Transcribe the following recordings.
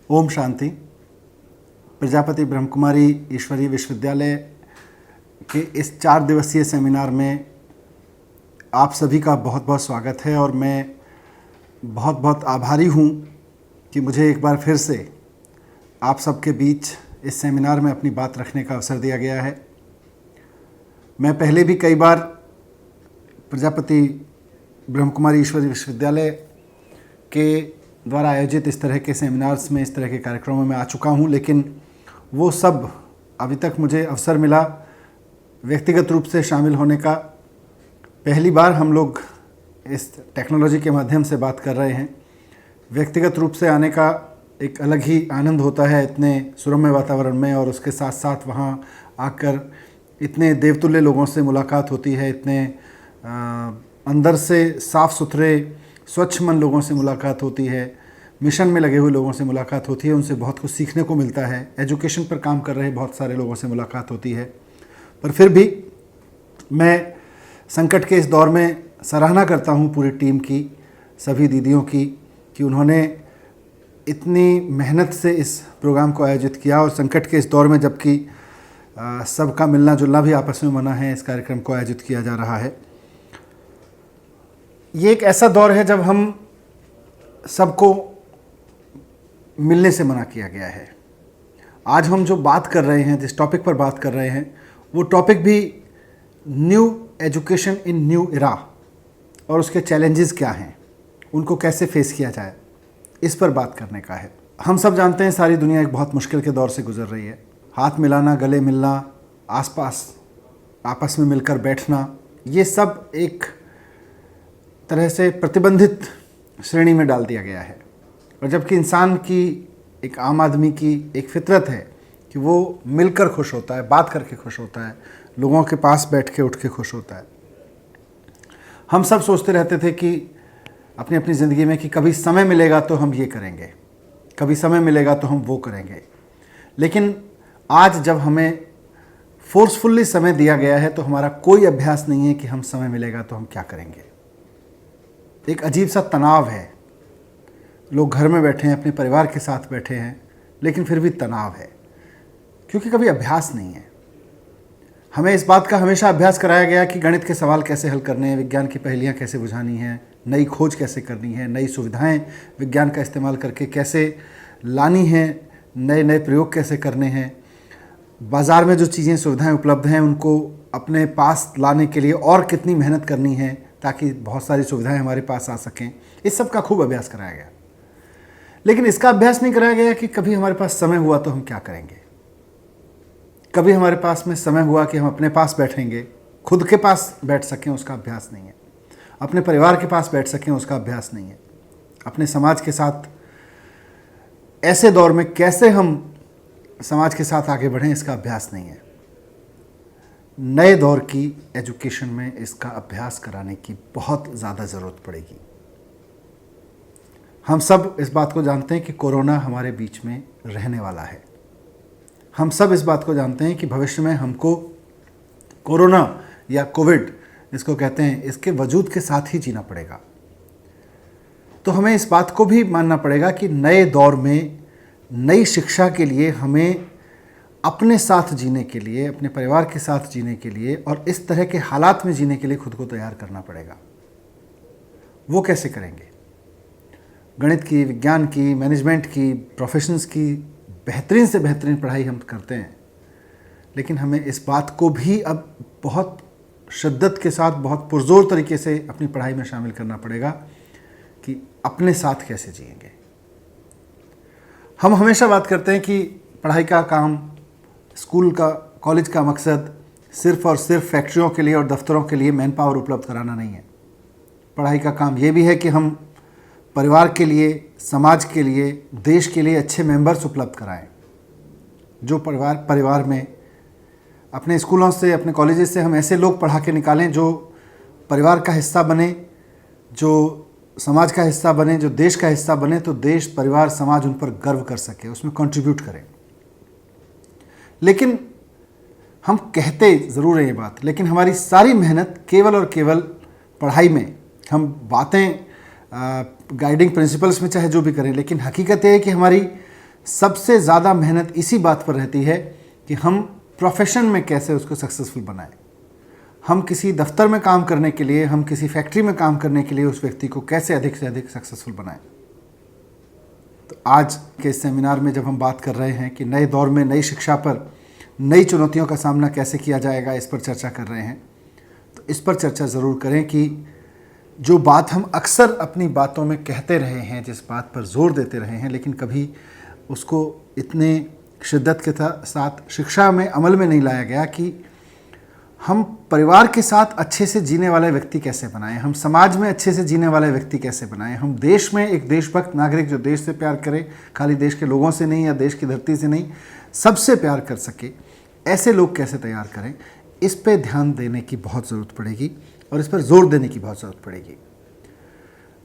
ओम शांति। प्रजापति ब्रह्मकुमारी ईश्वरीय विश्वविद्यालय के इस 4 दिवसीय सेमिनार में आप सभी का बहुत बहुत स्वागत है और मैं बहुत बहुत आभारी हूँ कि मुझे एक बार फिर से आप सबके बीच इस सेमिनार में अपनी बात रखने का अवसर दिया गया है। मैं पहले भी कई बार प्रजापति ब्रह्मकुमारी ईश्वरीय विश्वविद्यालय के द्वारा आयोजित इस तरह के सेमिनार्स में, इस तरह के कार्यक्रमों में आ चुका हूँ, लेकिन वो सब अभी तक मुझे अवसर मिला व्यक्तिगत रूप से शामिल होने का। पहली बार हम लोग इस टेक्नोलॉजी के माध्यम से बात कर रहे हैं। व्यक्तिगत रूप से आने का एक अलग ही आनंद होता है इतने सुरम्य वातावरण में, और उसके साथ साथ वहाँ आकर इतने देवतुल्य लोगों से मुलाकात होती है, इतने अंदर से साफ़ सुथरे स्वच्छ मन लोगों से मुलाकात होती है, मिशन में लगे हुए लोगों से मुलाकात होती है, उनसे बहुत कुछ सीखने को मिलता है। एजुकेशन पर काम कर रहे बहुत सारे लोगों से मुलाकात होती है। पर फिर भी मैं संकट के इस दौर में सराहना करता हूँ पूरी टीम की, सभी दीदियों की, कि उन्होंने इतनी मेहनत से इस प्रोग्राम को आयोजित किया। और संकट के इस दौर में जबकि सबका मिलना जुलना भी आपस में मना है, इस कार्यक्रम को आयोजित किया जा रहा है। ये एक ऐसा दौर है जब हम सबको मिलने से मना किया गया है। आज हम जो बात कर रहे हैं, जिस टॉपिक पर बात कर रहे हैं, वो टॉपिक भी न्यू एजुकेशन इन न्यू इरा और उसके चैलेंजेस क्या हैं, उनको कैसे फेस किया जाए, इस पर बात करने का है। हम सब जानते हैं सारी दुनिया एक बहुत मुश्किल के दौर से गुजर रही है। हाथ मिलाना, गले मिलना, आसपास आपस में मिलकर बैठना, ये सब एक तरह से प्रतिबंधित श्रेणी में डाल दिया गया है। और जबकि इंसान की, एक आम आदमी की एक फितरत है कि वो मिलकर खुश होता है, बात करके खुश होता है, लोगों के पास बैठ के उठ के खुश होता है। हम सब सोचते रहते थे कि अपनी अपनी ज़िंदगी में कि कभी समय मिलेगा तो हम ये करेंगे, कभी समय मिलेगा तो हम वो करेंगे। लेकिन आज जब हमें फोर्सफुल्ली समय दिया गया है तो हमारा कोई अभ्यास नहीं है कि हम समय मिलेगा तो हम क्या करेंगे। एक अजीब सा तनाव है। लोग घर में बैठे हैं, अपने परिवार के साथ बैठे हैं, लेकिन फिर भी तनाव है, क्योंकि कभी अभ्यास नहीं है। हमें इस बात का हमेशा अभ्यास कराया गया कि गणित के सवाल कैसे हल करने हैं, विज्ञान की पहेलियाँ कैसे बुझानी हैं, नई खोज कैसे करनी है, नई सुविधाएं विज्ञान का इस्तेमाल करके कैसे लानी हैं, नए नए प्रयोग कैसे करने हैं, बाज़ार में जो चीज़ें सुविधाएं उपलब्ध हैं उनको अपने पास लाने के लिए और कितनी मेहनत करनी है ताकि बहुत सारी सुविधाएं हमारे पास आ सकें। इस सब का खूब अभ्यास कराया गया। लेकिन इसका अभ्यास नहीं कराया गया कि कभी हमारे पास समय हुआ तो हम क्या करेंगे। कभी हमारे पास में समय हुआ कि हम अपने पास बैठेंगे, खुद के पास बैठ सकें, उसका अभ्यास नहीं है। अपने परिवार के पास बैठ सकें, उसका अभ्यास नहीं है। अपने समाज के साथ ऐसे दौर में कैसे हम समाज के साथ आगे बढ़ें, इसका अभ्यास नहीं है। नए दौर की एजुकेशन में इसका अभ्यास कराने की बहुत ज़्यादा ज़रूरत पड़ेगी। हम सब इस बात को जानते हैं कि कोरोना हमारे बीच में रहने वाला है। हम सब इस बात को जानते हैं कि भविष्य में हमको कोरोना या कोविड इसको कहते हैं, इसके वजूद के साथ ही जीना पड़ेगा। तो हमें इस बात को भी मानना पड़ेगा कि नए दौर में नई शिक्षा के लिए हमें अपने साथ जीने के लिए, अपने परिवार के साथ जीने के लिए और इस तरह के हालात में जीने के लिए खुद को तैयार करना पड़ेगा। वो कैसे करेंगे? गणित की, विज्ञान की, मैनेजमेंट की, प्रोफेशंस की बेहतरीन से बेहतरीन पढ़ाई हम करते हैं, लेकिन हमें इस बात को भी अब बहुत शिद्दत के साथ, बहुत पुरजोर तरीके से अपनी पढ़ाई में शामिल करना पड़ेगा कि अपने साथ कैसे जिएंगे। हम हमेशा बात करते हैं कि पढ़ाई का काम, स्कूल का, कॉलेज का मकसद सिर्फ़ और सिर्फ फैक्ट्रियों के लिए और दफ्तरों के लिए मैन पावर उपलब्ध कराना नहीं है। पढ़ाई का काम ये भी है कि हम परिवार के लिए, समाज के लिए, देश के लिए अच्छे मेंबर्स उपलब्ध कराएं। जो परिवार में अपने स्कूलों से, अपने कॉलेजेस से हम ऐसे लोग पढ़ा के निकालें जो परिवार का हिस्सा बने, जो समाज का हिस्सा बने, जो देश का हिस्सा बने, तो देश, परिवार, समाज उन पर गर्व कर सके, उसमें कंट्रीब्यूट करें। लेकिन हम कहते ज़रूर हैं ये बात, लेकिन हमारी सारी मेहनत केवल और केवल पढ़ाई में, हम बातें गाइडिंग प्रिंसिपल्स में चाहे जो भी करें, लेकिन हकीकत ये है कि हमारी सबसे ज़्यादा मेहनत इसी बात पर रहती है कि हम प्रोफेशन में कैसे उसको सक्सेसफुल बनाएं। हम किसी दफ्तर में काम करने के लिए, हम किसी फैक्ट्री में काम करने के लिए उस व्यक्ति को कैसे अधिक से अधिक सक्सेसफुल बनाएं। तो आज के सेमिनार में जब हम बात कर रहे हैं कि नए दौर में नई शिक्षा पर नई चुनौतियों का सामना कैसे किया जाएगा, इस पर चर्चा कर रहे हैं, तो इस पर चर्चा ज़रूर करें कि जो बात हम अक्सर अपनी बातों में कहते रहे हैं, जिस बात पर जोर देते रहे हैं, लेकिन कभी उसको इतने शिद्दत के साथ शिक्षा में अमल में नहीं लाया गया कि हम परिवार के साथ अच्छे से जीने वाले व्यक्ति कैसे बनाएं, हम समाज में अच्छे से जीने वाले व्यक्ति कैसे बनाएं, हम देश में एक देशभक्त नागरिक जो देश से प्यार करे, खाली देश के लोगों से नहीं या देश की धरती से नहीं, सबसे प्यार कर सके, ऐसे लोग कैसे तैयार करें, इस पे ध्यान देने की बहुत ज़रूरत पड़ेगी और इस पर जोर देने की बहुत ज़रूरत पड़ेगी।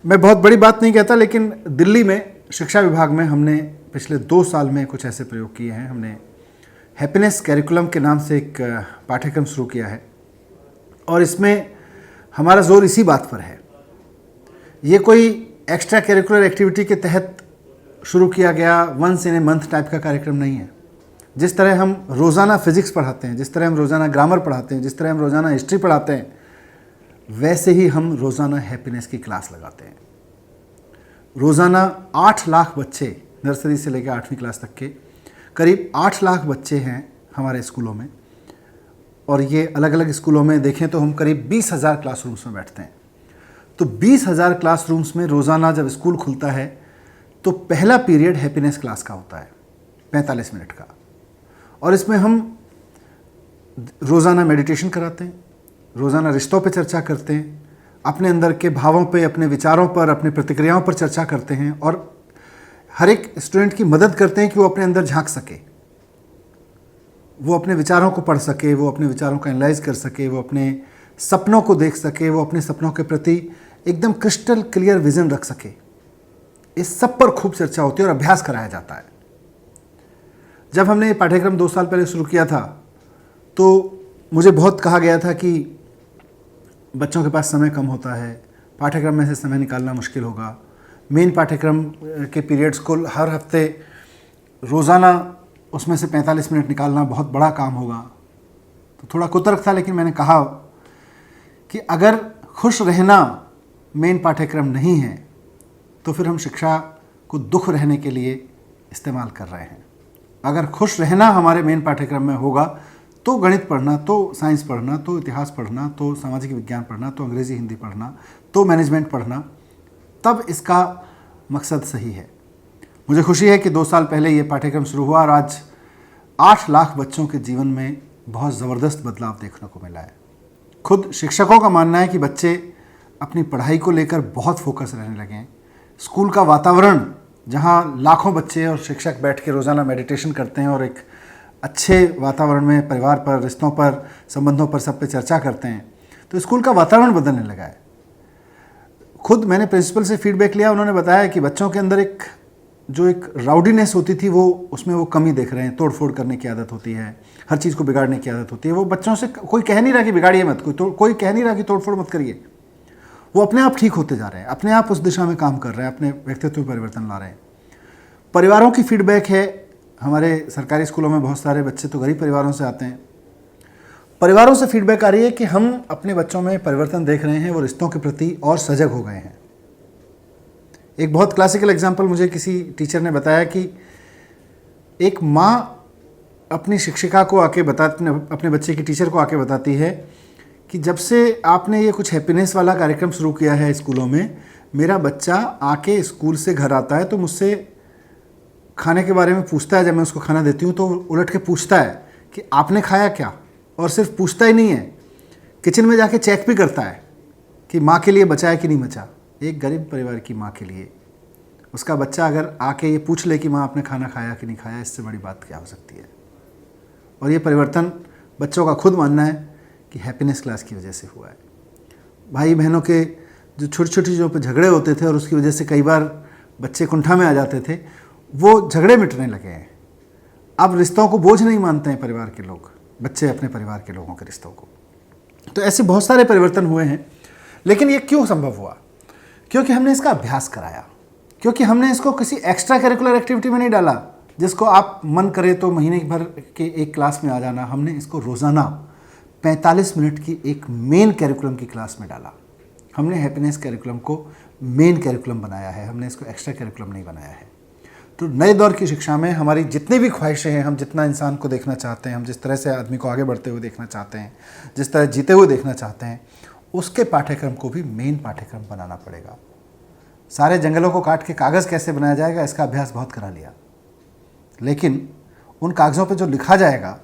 मैं बहुत बड़ी बात नहीं कहता, लेकिन दिल्ली में शिक्षा विभाग में हमने पिछले 2 साल में कुछ ऐसे प्रयोग किए हैं। हमने हैप्पीनेस कैरिकुलम के नाम से एक पाठ्यक्रम शुरू किया है और इसमें हमारा जोर इसी बात पर है। ये कोई एक्स्ट्रा कैरिकुलर एक्टिविटी के तहत शुरू किया गया once in a month type का कार्यक्रम नहीं है। जिस तरह हम रोज़ाना फिजिक्स पढ़ाते हैं, जिस तरह हम रोज़ाना ग्रामर पढ़ाते हैं, जिस तरह हम रोज़ाना हिस्ट्री पढ़ाते हैं, वैसे ही हम रोज़ाना हैप्पीनेस की क्लास लगाते हैं। रोज़ाना 8 लाख बच्चे, नर्सरी से लेकर 8वीं क्लास तक के करीब 8 लाख बच्चे हैं हमारे स्कूलों में, और ये अलग अलग स्कूलों में देखें तो हम करीब 20,000 क्लासरूम्स में बैठते हैं। तो 20,000 क्लासरूम्स में रोज़ाना जब स्कूल खुलता है तो पहला पीरियड हैप्पीनेस क्लास का होता है 45 मिनट का, और इसमें हम रोज़ाना मेडिटेशन कराते हैं, रोज़ाना रिश्तों पे चर्चा करते हैं, अपने अंदर के भावों पे, अपने विचारों पर, अपनी प्रतिक्रियाओं पर चर्चा करते हैं और हर एक स्टूडेंट की मदद करते हैं कि वो अपने अंदर झांक सके, वो अपने विचारों को पढ़ सके, वो अपने विचारों को एनालाइज कर सके, वो अपने सपनों को देख सके, वो अपने सपनों के प्रति एकदम क्रिस्टल क्लियर विजन रख सके। इस सब पर खूब चर्चा होती है और अभ्यास कराया जाता है। जब हमने ये पाठ्यक्रम 2 साल पहले शुरू किया था तो मुझे बहुत कहा गया था कि बच्चों के पास समय कम होता है, पाठ्यक्रम में से समय निकालना मुश्किल होगा, मेन पाठ्यक्रम के पीरियड्स को हर हफ्ते रोज़ाना उसमें से 45 मिनट निकालना बहुत बड़ा काम होगा। तो थोड़ा कुतर्क था, लेकिन मैंने कहा कि अगर खुश रहना मेन पाठ्यक्रम नहीं है तो फिर हम शिक्षा को दुख रहने के लिए इस्तेमाल कर रहे हैं। अगर खुश रहना हमारे मेन पाठ्यक्रम में होगा तो गणित पढ़ना, तो साइंस पढ़ना, तो इतिहास पढ़ना, तो सामाजिक विज्ञान पढ़ना, तो अंग्रेज़ी हिंदी पढ़ना, तो मैनेजमेंट पढ़ना, तब इसका मकसद सही है। मुझे खुशी है कि 2 साल पहले ये पाठ्यक्रम शुरू हुआ और आज 8 लाख बच्चों के जीवन में बहुत ज़बरदस्त बदलाव देखने को मिला है। खुद शिक्षकों का मानना है कि बच्चे अपनी पढ़ाई को लेकर बहुत फोकस रहने लगे हैं। स्कूल का वातावरण, जहाँ लाखों बच्चे और शिक्षक बैठ के रोज़ाना मेडिटेशन करते हैं और एक अच्छे वातावरण में परिवार पर, रिश्तों पर, संबंधों पर, सब पे चर्चा करते हैं, तो स्कूल का वातावरण बदलने लगा है। खुद मैंने प्रिंसिपल से फीडबैक लिया, उन्होंने बताया कि बच्चों के अंदर एक राउडीनेस होती थी, वो उसमें वो कमी देख रहे हैं। तोड़ फोड़ करने की आदत होती है, हर चीज़ को बिगाड़ने की आदत होती है। वो बच्चों से कोई कह नहीं रहा कि बिगाड़िए मत, कोई कह नहीं रहा कि तोड़ फोड़ मत करिए। वो अपने आप ठीक होते जा रहे हैं, अपने आप उस दिशा में काम कर रहे हैं, अपने व्यक्तित्व में परिवर्तन ला रहे हैं। परिवारों की फीडबैक है, हमारे सरकारी स्कूलों में बहुत सारे बच्चे तो गरीब परिवारों से आते हैं। परिवारों से फीडबैक आ रही है कि हम अपने बच्चों में परिवर्तन देख रहे हैं, वो रिश्तों के प्रति और सजग हो गए हैं। एक बहुत क्लासिकल एग्जाम्पल मुझे किसी टीचर ने बताया कि एक माँ अपनी शिक्षिका को आके अपने बच्चे की टीचर को आके बताती है कि जब से आपने ये कुछ हैप्पीनेस वाला कार्यक्रम शुरू किया है स्कूलों में, मेरा बच्चा आके स्कूल से घर आता है तो मुझसे खाने के बारे में पूछता है। जब मैं उसको खाना देती हूँ तो उलट के पूछता है कि आपने खाया क्या, और सिर्फ पूछता ही नहीं है, किचन में जाके चेक भी करता है कि माँ के लिए बचा है कि नहीं बचा। एक गरीब परिवार की माँ के लिए उसका बच्चा अगर आके ये पूछ ले कि माँ आपने खाना खाया कि नहीं खाया, इससे बड़ी बात क्या हो सकती है। और ये परिवर्तन बच्चों का खुद मानना है कि हैप्पीनेस क्लास की वजह से हुआ है। भाई बहनों के जो छोटी छोटी चीज़ों पर झगड़े होते थे और उसकी वजह से कई बार बच्चे कुंठा में आ जाते थे, वो झगड़े मिटने लगे हैं। अब रिश्तों को बोझ नहीं मानते हैं परिवार के लोग, बच्चे अपने परिवार के लोगों के रिश्तों को। तो ऐसे बहुत सारे परिवर्तन हुए हैं। लेकिन ये क्यों संभव हुआ? क्योंकि हमने इसका अभ्यास कराया, क्योंकि हमने इसको किसी एक्स्ट्रा करिकुलर एक्टिविटी में नहीं डाला, जिसको आप मन करे तो महीने भर के एक क्लास में आ जाना, हमने इसको रोज़ाना 45 मिनट की एक मेन कैरिकुलम की क्लास में डाला। हमने हैप्पीनेस कैरिकुलम को मेन कैरिकुलम बनाया है, हमने इसको एक्स्ट्रा कैरिकुलम नहीं बनाया है। तो नए दौर की शिक्षा में हमारी जितनी भी ख्वाहिशें हैं, हम जितना इंसान को देखना चाहते हैं, हम जिस तरह से आदमी को आगे बढ़ते हुए देखना चाहते हैं, जिस तरह जीते हुए देखना चाहते हैं, उसके पाठ्यक्रम को भी मेन पाठ्यक्रम बनाना पड़ेगा। सारे जंगलों को काट के कागज़ कैसे बनाया जाएगा इसका अभ्यास बहुत करा लिया, लेकिन उन कागज़ों पे जो लिखा जाएगा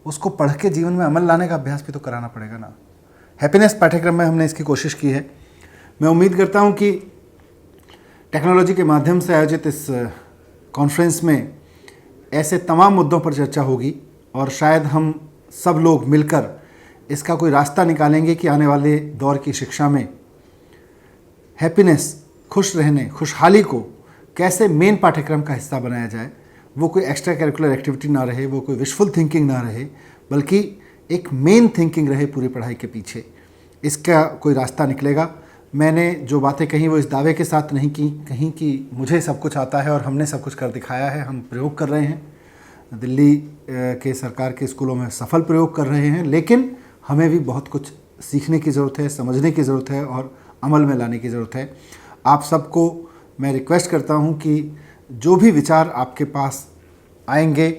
उसको पढ़ के जीवन में अमल लाने का अभ्यास भी तो कराना पड़ेगा ना। हैप्पीनेस पाठ्यक्रम में हमने इसकी कोशिश की है। मैं उम्मीद करता हूँ कि टेक्नोलॉजी के माध्यम से आयोजित इस कॉन्फ्रेंस में ऐसे तमाम मुद्दों पर चर्चा होगी और शायद हम सब लोग मिलकर इसका कोई रास्ता निकालेंगे कि आने वाले दौर की शिक्षा में हैप्पीनेस, खुश रहने, खुशहाली को कैसे मेन पाठ्यक्रम का हिस्सा बनाया जाए। वो कोई एक्स्ट्रा करिकुलर एक्टिविटी ना रहे, वो कोई विशफुल थिंकिंग ना रहे, बल्कि एक मेन थिंकिंग रहे पूरी पढ़ाई के पीछे। इसका कोई रास्ता निकलेगा। मैंने जो बातें कही वो इस दावे के साथ नहीं की कहीं कि मुझे सब कुछ आता है और हमने सब कुछ कर दिखाया है। हम प्रयोग कर रहे हैं, दिल्ली के सरकार के स्कूलों में सफल प्रयोग कर रहे हैं, लेकिन हमें भी बहुत कुछ सीखने की ज़रूरत है, समझने की ज़रूरत है और अमल में लाने की ज़रूरत है। आप सबको मैं रिक्वेस्ट करता हूं कि जो भी विचार आपके पास आएंगे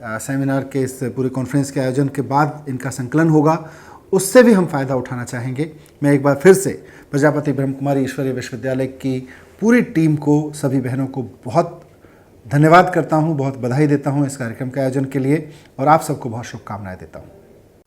सेमिनार के इस पूरे कॉन्फ्रेंस के आयोजन के बाद इनका संकलन होगा, उससे भी हम फ़ायदा उठाना चाहेंगे। मैं एक बार फिर से प्रजापति ब्रह्म कुमारी ईश्वरीय विश्वविद्यालय की पूरी टीम को, सभी बहनों को बहुत धन्यवाद करता हूं, बहुत बधाई देता हूं इस कार्यक्रम के आयोजन के लिए और आप सबको बहुत शुभकामनाएं देता हूं।